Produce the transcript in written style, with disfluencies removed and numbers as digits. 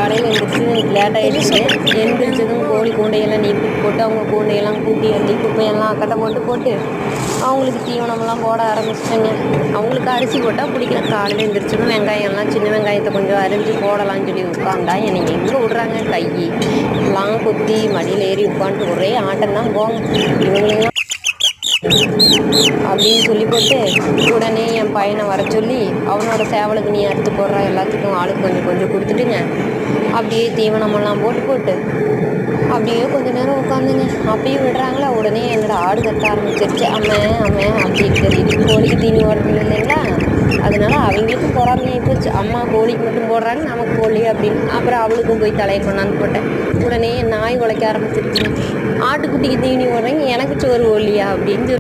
காலையில் எழுந்திரிச்சு லேட் ஆகிடுச்சு. எழுந்திரிச்சதும் கோழி கூண்டையெல்லாம் நீக்கி போட்டு அவங்க கூண்டையெல்லாம் கூட்டி அள்ளி குப்பையெல்லாம் அக்கட்டை போட்டு அவங்களுக்கு தீவனமெல்லாம் போட ஆரம்பிச்சிட்டேங்க. அவங்களுக்கு அரிசி போட்டால் பிடிக்கல. காலையில் எழுந்திரிச்சதும் வெங்காயம்லாம் சின்ன வெங்காயத்தை கொஞ்சம் அரிஞ்சு போடலான்னு சொல்லி உட்காந்தா என்னை எங்கே விட்றாங்க, கையெல்லாம் கொத்தி மடியில் ஏறி உட்காந்துட்டு ஒரே ஆட்டம் தான் போங்க இவங்களையும் அப்படின்னு சொல்லி போட்டு உடனே என் பையனை வர சொல்லி அவனோட சேவலுக்கு நீ அறுத்து போடுற எல்லாத்துக்கும் ஆளுக்கு கொஞ்சம் கொஞ்சம் கொடுத்துட்டுங்க. அப்படியே தீவனமெல்லாம் போட்டு அப்படியே கொஞ்ச நேரம் உட்காந்துங்க. அப்பயும் விடுறாங்களா, உடனே என்னோட ஆடு கத்த ஆரம்பிச்சிருச்சு. அம்மன் அப்படின்னு தெரியுது. கோழிக்கு தீனி ஓடுறது இல்லைங்களா, அதனால அவங்களுக்கும் பொறாமையாகி போச்சு. அம்மா கோழிக்கு மட்டும் போடுறாங்க, நமக்கு கோழி அப்படின்னு. அப்புறம் அவளுக்கும் போய் தலையை கொண்டாந்து போட்டேன். உடனே நாய் உழைக்க ஆரம்பிச்சிருச்சுங்க. ஆட்டுக்குட்டிக்கு தீனி ஓடுறீங்க, எனக்கு சோறு ஓடலையா அப்படின்னு சொல்லி